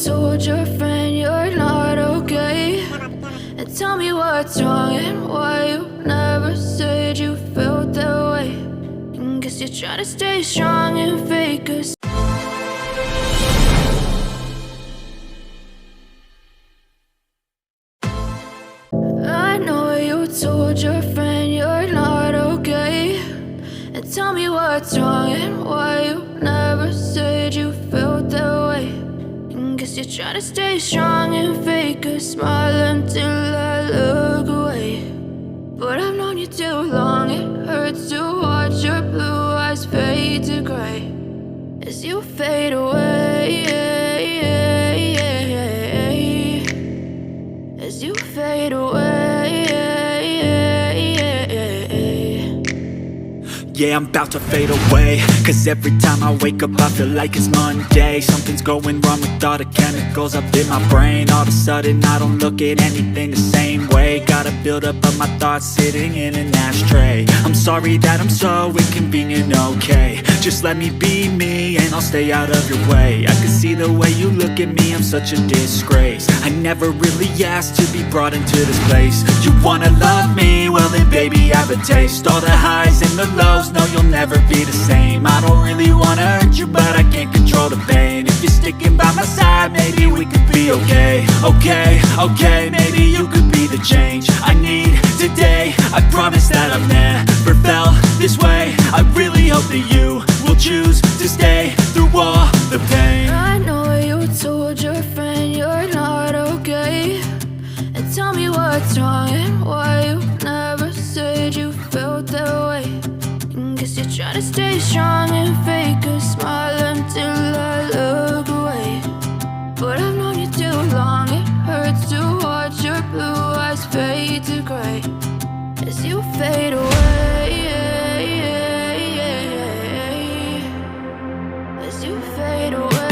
told your friend you're not okay? And tell me what's wrong and why you never said you felt that way. And guess you're trying to stay strong and fake us. I know you told your friend you're not okay. And tell me what's wrong and why you never said you felt that way. And guess you're trying to stay strong and fake a smile until I look away. But I've known you too long, it hurts to watch your blue eyes fade to gray as you fade away. As you fade away. Yeah, I'm about to fade away, cause every time I wake up I feel like it's Monday. Something's going wrong with all the chemicals up in my brain. All of a sudden I don't look at anything the same way. Got a buildup of my thoughts sitting in an ashtray. I'm sorry that I'm so inconvenient, okay? Just let me be me and I'll stay out of your way. I can see the way you look at me, I'm such a disgrace. I never really asked to be brought into this place. You wanna love me? Well then baby have a taste. All the highs and the lows, no, you'll never be the same. I don't really wanna hurt you, but I can't control the pain. If you're sticking by my side, maybe we could be okay. Okay, maybe you could be the change I need today. I promise that I've never felt this way. I really hope that you will choose to stay through all the pain. I know you told your friend you're not okay. And tell me what's wrong and why you never said you felt that way. Guess you're trying to stay strong and fake a smile until I look away. But I've known you too long, it hurts to watch your blue eyes fade to gray as you fade away. As you fade away.